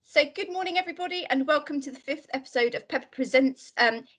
So good morning, everybody, and welcome to the 5th episode of Pepper Presents.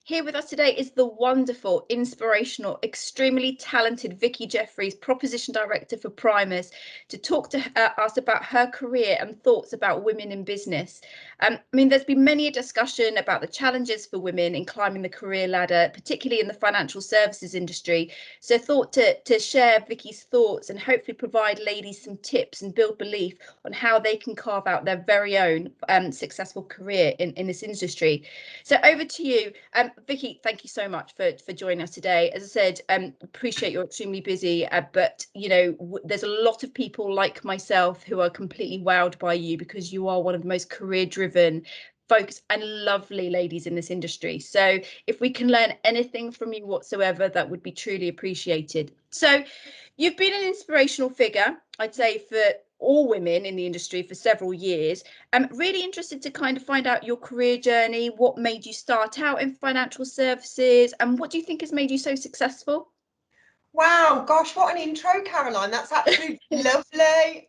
Here with us today is the wonderful, inspirational, extremely talented Vikki Jefferies, Proposition Director for PRIMIS, to talk to us about her career and thoughts about women in business. There's been many a discussion about the challenges for women in climbing the career ladder, particularly in the financial services industry. So I thought to share Vikki's thoughts and hopefully provide ladies some tips and build belief on how they can carve out their very own successful career in this industry. So over to you, Vikki. Thank you so much for joining us today. As I said, appreciate you're extremely busy, but there's a lot of people like myself who are completely wowed by you because you are one of the most career-driven, focused and lovely ladies in this industry. So if we can learn anything from you whatsoever, that would be truly appreciated. So you've been an inspirational figure, I'd say, for all women in the industry for several years. I'm really interested to kind of find out your career journey, what made you start out in financial services, and what do you think has made you so successful? Wow, gosh, what an intro, Caroline. That's absolutely lovely.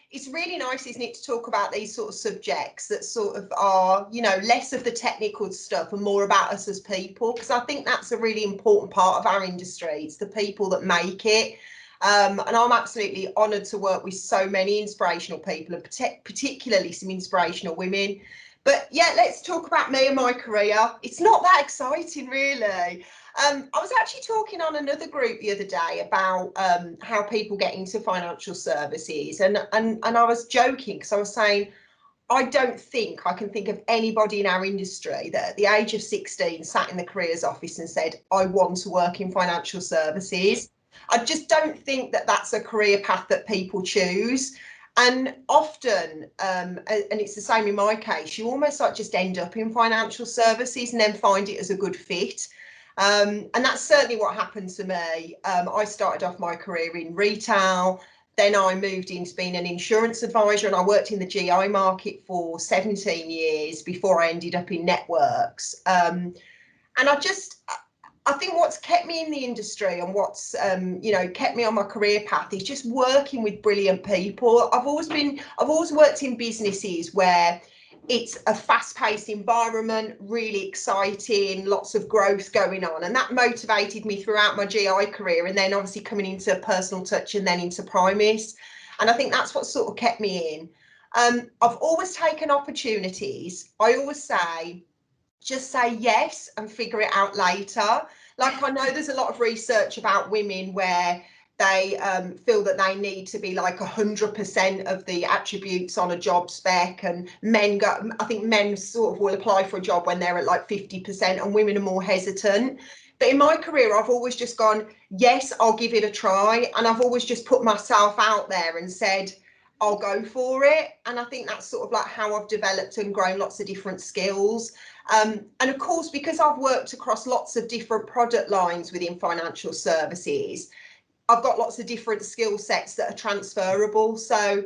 It's really nice, isn't it, to talk about these sort of subjects that sort of are, less of the technical stuff and more about us as people, because I think that's a really important part of our industry. It's the people that make it. And I'm absolutely honoured to work with so many inspirational people, and particularly some inspirational women. But yeah, let's talk about me and my career. It's not that exciting, really. I was actually talking on another group the other day about how people get into financial services, and I was joking because I was saying I don't think I can think of anybody in our industry that at the age of 16 sat in the careers office and said, I want to work in financial services. I just don't think that that's a career path that people choose. And often, and it's the same in my case, you almost like just end up in financial services and then find it as a good fit. And that's certainly what happened to me. I started off my career in retail. Then I moved into being an insurance advisor, and I worked in the GI market for 17 years before I ended up in networks. And I think what's kept me in the industry and what's kept me on my career path is just working with brilliant people. I've always worked in businesses where it's a fast-paced environment, really exciting, lots of growth going on, and that motivated me throughout my GI career, and then obviously coming into personal touch and then into PRIMIS. And I think that's what sort of kept me in. I've always taken opportunities. I always say, just say yes and figure it out later. Like, I know there's a lot of research about women where they feel that they need to be like 100% of the attributes on a job spec, and I think men sort of will apply for a job when they're at like 50% and women are more hesitant. But in my career, I've always just gone, yes, I'll give it a try. And I've always just put myself out there and said, I'll go for it. And I think that's sort of like how I've developed and grown lots of different skills. And of course, because I've worked across lots of different product lines within financial services, I've got lots of different skill sets that are transferable. So,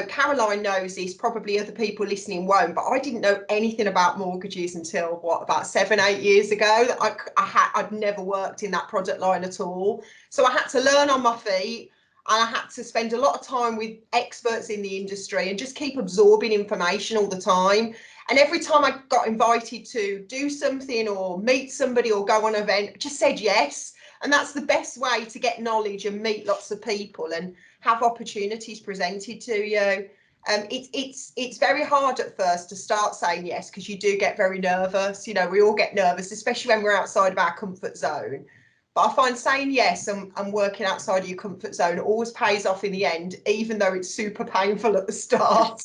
Caroline knows this, probably other people listening won't, but I didn't know anything about mortgages until about 7-8 years ago. I'd never worked in that product line at all. So I had to learn on my feet, and I had to spend a lot of time with experts in the industry and just keep absorbing information all the time. And every time I got invited to do something or meet somebody or go on an event, I just said yes. And that's the best way to get knowledge and meet lots of people and have opportunities presented to you. It's very hard at first to start saying yes, because you do get very nervous. We all get nervous, especially when we're outside of our comfort zone. But I find saying yes and working outside of your comfort zone always pays off in the end, even though it's super painful at the start.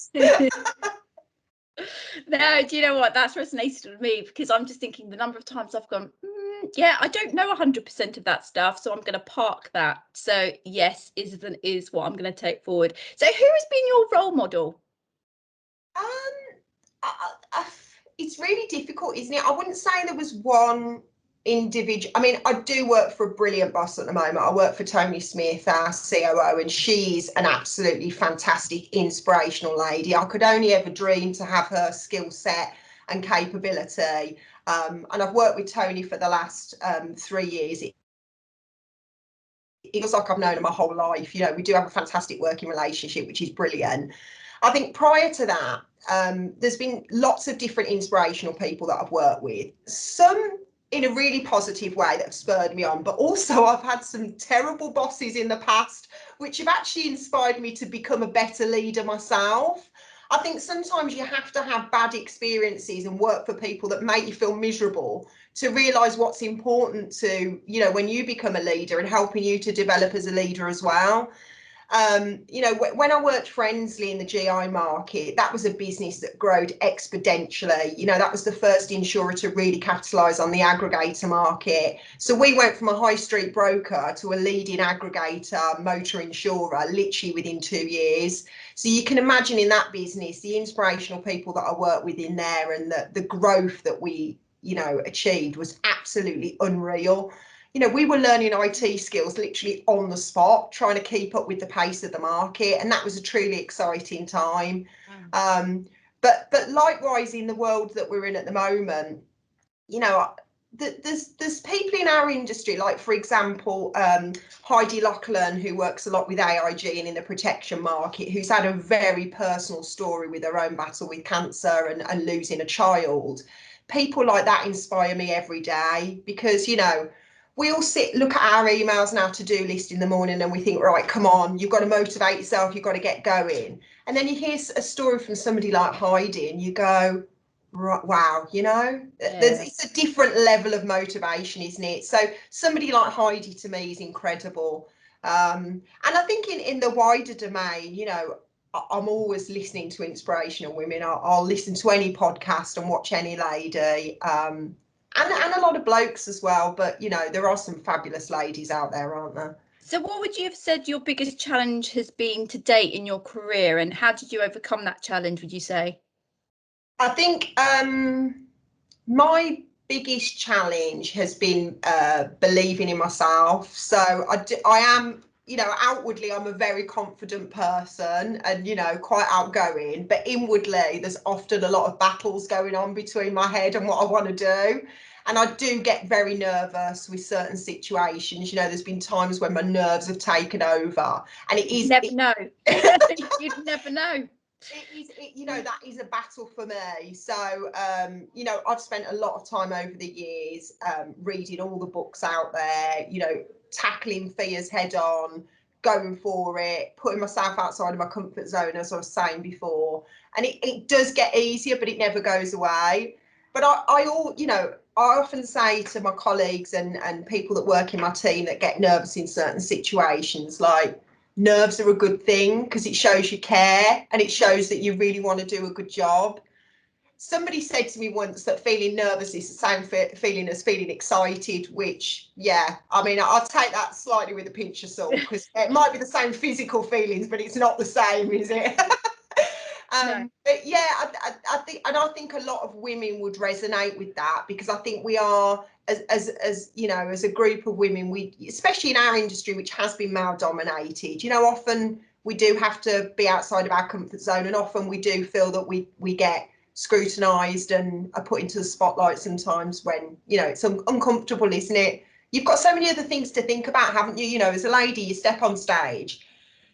No, do you know what? That's resonated with me, because I'm just thinking the number of times I've gone, yeah, I don't know 100% of that stuff, so I'm going to park that. So yes is what I'm going to take forward. So who has been your role model? It's really difficult, isn't it? I wouldn't say there was one individual. I mean, I do work for a brilliant boss at the moment. I work for Tony Smith, our COO, and she's an absolutely fantastic, inspirational lady. I could only ever dream to have her skill set and capability. And I've worked with Tony for the last 3 years. It feels like I've known her my whole life. We do have a fantastic working relationship, which is brilliant. I think prior to that, there's been lots of different inspirational people that I've worked with. Some in a really positive way that have spurred me on, but also I've had some terrible bosses in the past, which have actually inspired me to become a better leader myself. I think sometimes you have to have bad experiences and work for people that make you feel miserable to realise what's important to, you know, when you become a leader and helping you to develop as a leader as well. You know, when I worked for Ensley in the GI market, that was a business that growed exponentially. You know, that was the first insurer to really capitalise on the aggregator market. So we went from a high street broker to a leading aggregator motor insurer literally within 2 years. So you can imagine in that business, the inspirational people that I worked with in there and the growth that we, you know, achieved was absolutely unreal. You know, we were learning IT skills literally on the spot, trying to keep up with the pace of the market, and that was a truly exciting time. But likewise, in the world that we're in at the moment, you know, there's people in our industry, like for example, Heidi Loughlin, who works a lot with AIG and in the protection market, who's had a very personal story with her own battle with cancer and losing a child. People like that inspire me every day because, you know, we all look at our emails and our to-do list in the morning and we think, right, come on, you've got to motivate yourself, you've got to get going. And then you hear a story from somebody like Heidi and you go, right, wow, you know, it's a different level of motivation, isn't it? So somebody like Heidi to me is incredible. And I think in the wider domain, you know, I'm always listening to inspirational women. I'll listen to any podcast and watch any lady. And a lot of blokes as well, but you know, there are some fabulous ladies out there, aren't there? So what would you have said your biggest challenge has been to date in your career, and how did you overcome that challenge, would you say? I think my biggest challenge has been believing in myself. So I am, you know, outwardly I'm a very confident person and, you know, quite outgoing, but inwardly there's often a lot of battles going on between my head and what I want to do. And I do get very nervous with certain situations. You know, there's been times when my nerves have taken over, and it is. Never know. You'd never know. You know, that is a battle for me. So, you know, I've spent a lot of time over the years reading all the books out there, you know, tackling fears head on, going for it, putting myself outside of my comfort zone, as I was saying before. And it does get easier, but it never goes away. But you know, I often say to my colleagues and people that work in my team that get nervous in certain situations, like, nerves are a good thing because it shows you care and it shows that you really want to do a good job. Somebody said to me once that feeling nervous is the same feeling as feeling excited, which, yeah, I mean, I'll take that slightly with a pinch of salt because it might be the same physical feelings, but it's not the same, is it? No. But yeah, I think a lot of women would resonate with that because I think we are, as you know, as a group of women, we, especially in our industry, which has been male dominated, you know, often we do have to be outside of our comfort zone, and often we do feel that we get scrutinised and are put into the spotlight sometimes when, you know, it's uncomfortable, isn't it? You've got so many other things to think about, haven't you? You know, as a lady, you step on stage,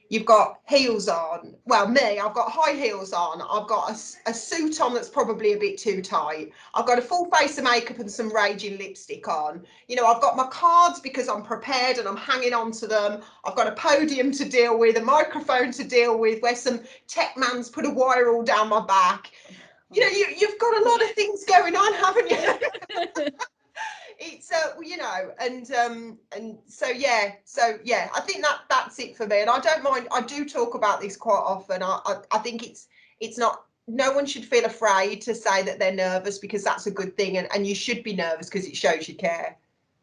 you've got heels on. Well, me, I've got high heels on. I've got a suit on that's probably a bit too tight. I've got a full face of makeup and some raging lipstick on. You know, I've got my cards because I'm prepared and I'm hanging on to them. I've got a podium to deal with, a microphone to deal with, where some tech man's put a wire all down my back. You know, you've got a lot of things going on, haven't you? It's you know, and so yeah, I think that's it for me. And I don't mind, I do talk about this quite often. I think it's not, no one should feel afraid to say that they're nervous, because that's a good thing, and you should be nervous because it shows you care.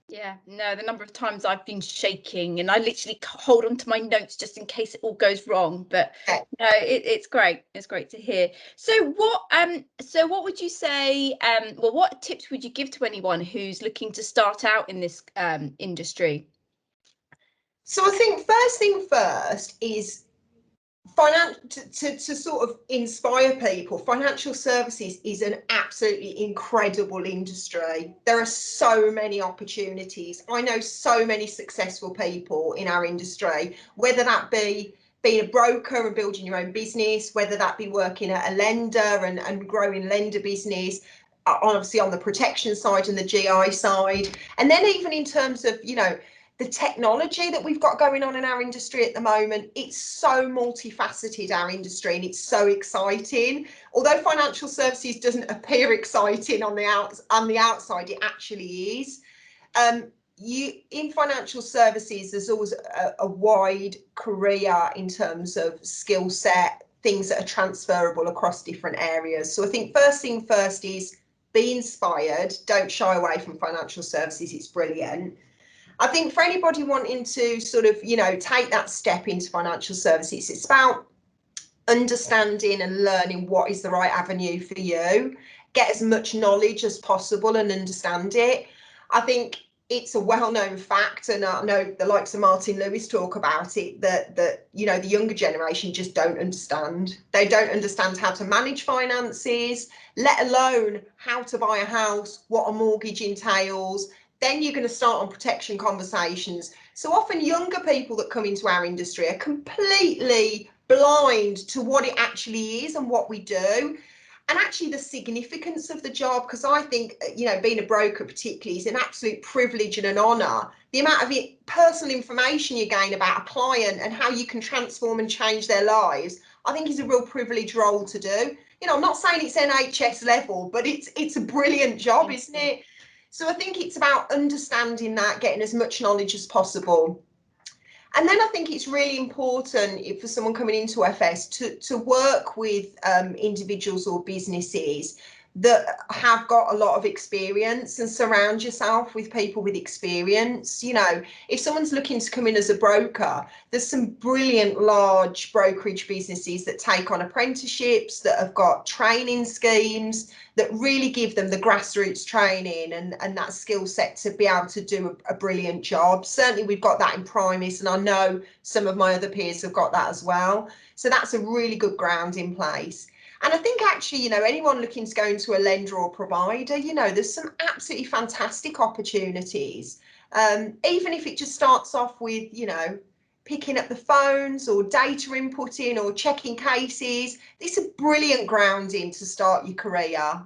Yeah, no, the number of times I've been shaking and I literally hold on to my notes just in case it all goes wrong. But Yeah. no, it's great. It's great to hear. So what would you say, well, what tips would you give to anyone who's looking to start out in this industry? So I think first thing first is to sort of inspire people. Financial services is an absolutely incredible industry. There are so many opportunities. I know so many successful people in our industry, whether that be being a broker and building your own business, whether that be working at a lender and growing lender business, obviously on the protection side and the GI side. And then even in terms of, you know, the technology that we've got going on in our industry at the moment, it's so multifaceted, our industry, and it's so exciting. Although financial services doesn't appear exciting on the outside, it actually is. In financial services, there's always a wide career in terms of skill set, things that are transferable across different areas. So I think first thing first is be inspired. Don't shy away from financial services. It's brilliant. I think for anybody wanting to sort of, you know, take that step into financial services, it's about understanding and learning what is the right avenue for you. Get as much knowledge as possible and understand it. I think it's a well-known fact, and I know the likes of Martin Lewis talk about it, that you know, the younger generation just don't understand. They don't understand how to manage finances, let alone how to buy a house, what a mortgage entails. Then you're going to start on protection conversations. So often younger people that come into our industry are completely blind to what it actually is and what we do, and actually the significance of the job. Because I think, you know, being a broker particularly is an absolute privilege and an honour. The amount of personal information you gain about a client and how you can transform and change their lives, I think is a real privileged role to do. You know, I'm not saying it's NHS level, but it's a brilliant job, isn't it? So I think it's about understanding that, getting as much knowledge as possible. And then I think it's really important for someone coming into FS to work with individuals or businesses that have got a lot of experience, and surround yourself with people with experience. You know, if someone's looking to come in as a broker, there's some brilliant large brokerage businesses that take on apprenticeships, that have got training schemes that really give them the grassroots training and that skill set to be able to do a brilliant job. Certainly we've got that in PRIMIS, and I know some of my other peers have got that as well. So that's a really good ground in place. And I think actually, you know, anyone looking to go into a lender or provider, you know, there's some absolutely fantastic opportunities. Even if it just starts off with, you know, picking up the phones or data inputting or checking cases, this is a brilliant grounding to start your career.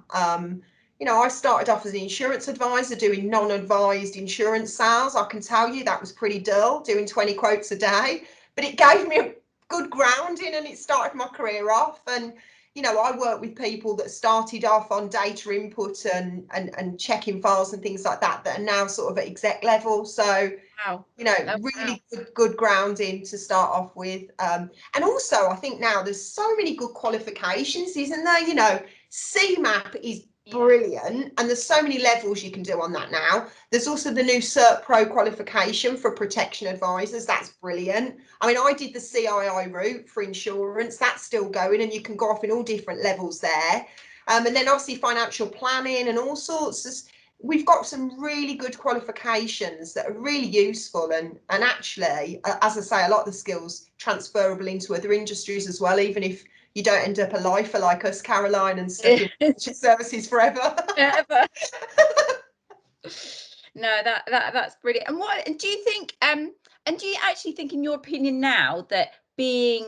You know, I started off as an insurance advisor doing non-advised insurance sales. I can tell you that was pretty dull, doing 20 quotes a day, but it gave me a good grounding and it started my career off. And you know, I work with people that started off on data input and checking files and things like that are now sort of at exec level. So, Wow. you know, Oh, really wow. good grounding to start off with. And also, I think now there's so many good qualifications, isn't there? You know, CMAP is brilliant, and there's so many levels you can do on that now. There's also the new Cert Pro qualification for protection advisors. That's brilliant. I mean, I did the CII route for insurance. That's still going, and you can go off in all different levels there. And then obviously financial planning and all sorts. We've got some really good qualifications that are really useful, and actually, as I say, a lot of the skills transferable into other industries as well, even if you don't end up a lifer like us, Caroline, and stuck in services forever. Forever. No, that's brilliant. And what, and do you think, and do you actually think, in your opinion now, that being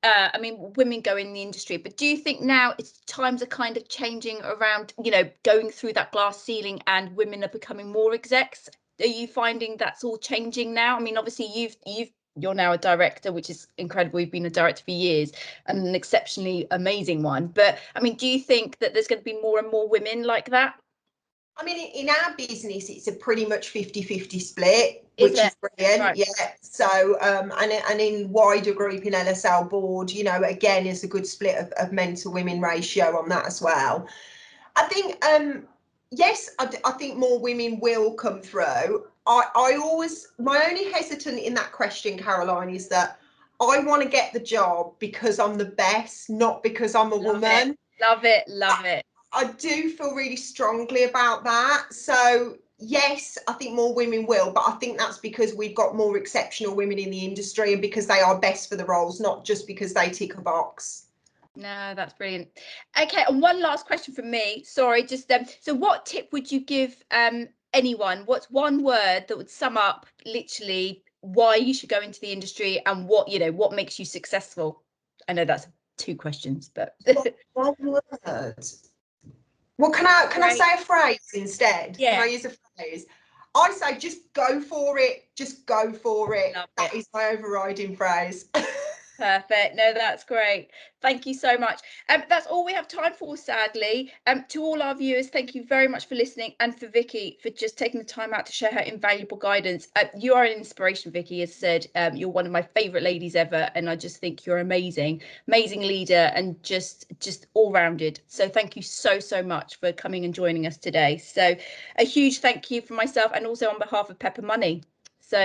I mean, women go in the industry, but do you think now it's times are kind of changing around, you know, going through that glass ceiling and women are becoming more execs? Are you finding that's all changing now? I mean, obviously you're now a director, which is incredible. You've been a director for years, and an exceptionally amazing one. But I mean, do you think that there's going to be more and more women like that? I mean, in our business, it's a pretty much 50-50 split, Is which it? is brilliant. Right. Yeah. So, and in wider group in LSL board, you know, again, it's a good split of men to women ratio on that as well. I think, yes, I think more women will come through. I always, my only hesitant in that question, Caroline, is that I want to get the job because I'm the best, not because I'm a woman. Love it. Love it. I do feel really strongly about that. So yes, I think more women will, but I think that's because we've got more exceptional women in the industry and because they are best for the roles, not just because they tick a box. No, that's brilliant. Okay, and one last question from me. Sorry, just so what tip would you give anyone? What's one word that would sum up literally why you should go into the industry and what, you know, what makes you successful. I know that's 2 questions, but one word. Well, can I say a phrase instead? Yeah. Can I use a phrase? I say just go for it. Just go for it. Love That it. is my overriding phrase. Perfect. No, that's great. Thank you so much. That's all we have time for, sadly. To all our viewers, thank you very much for listening, and for Vikki for just taking the time out to share her invaluable guidance. You are an inspiration, Vikki. As said, you're one of my favourite ladies ever, and I just think you're amazing leader, and just all-rounded. So thank you so much for coming and joining us today. So a huge thank you for myself and also on behalf of Pepper Money. So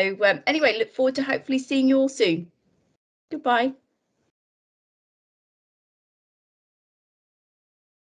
anyway, look forward to hopefully seeing you all soon. Goodbye.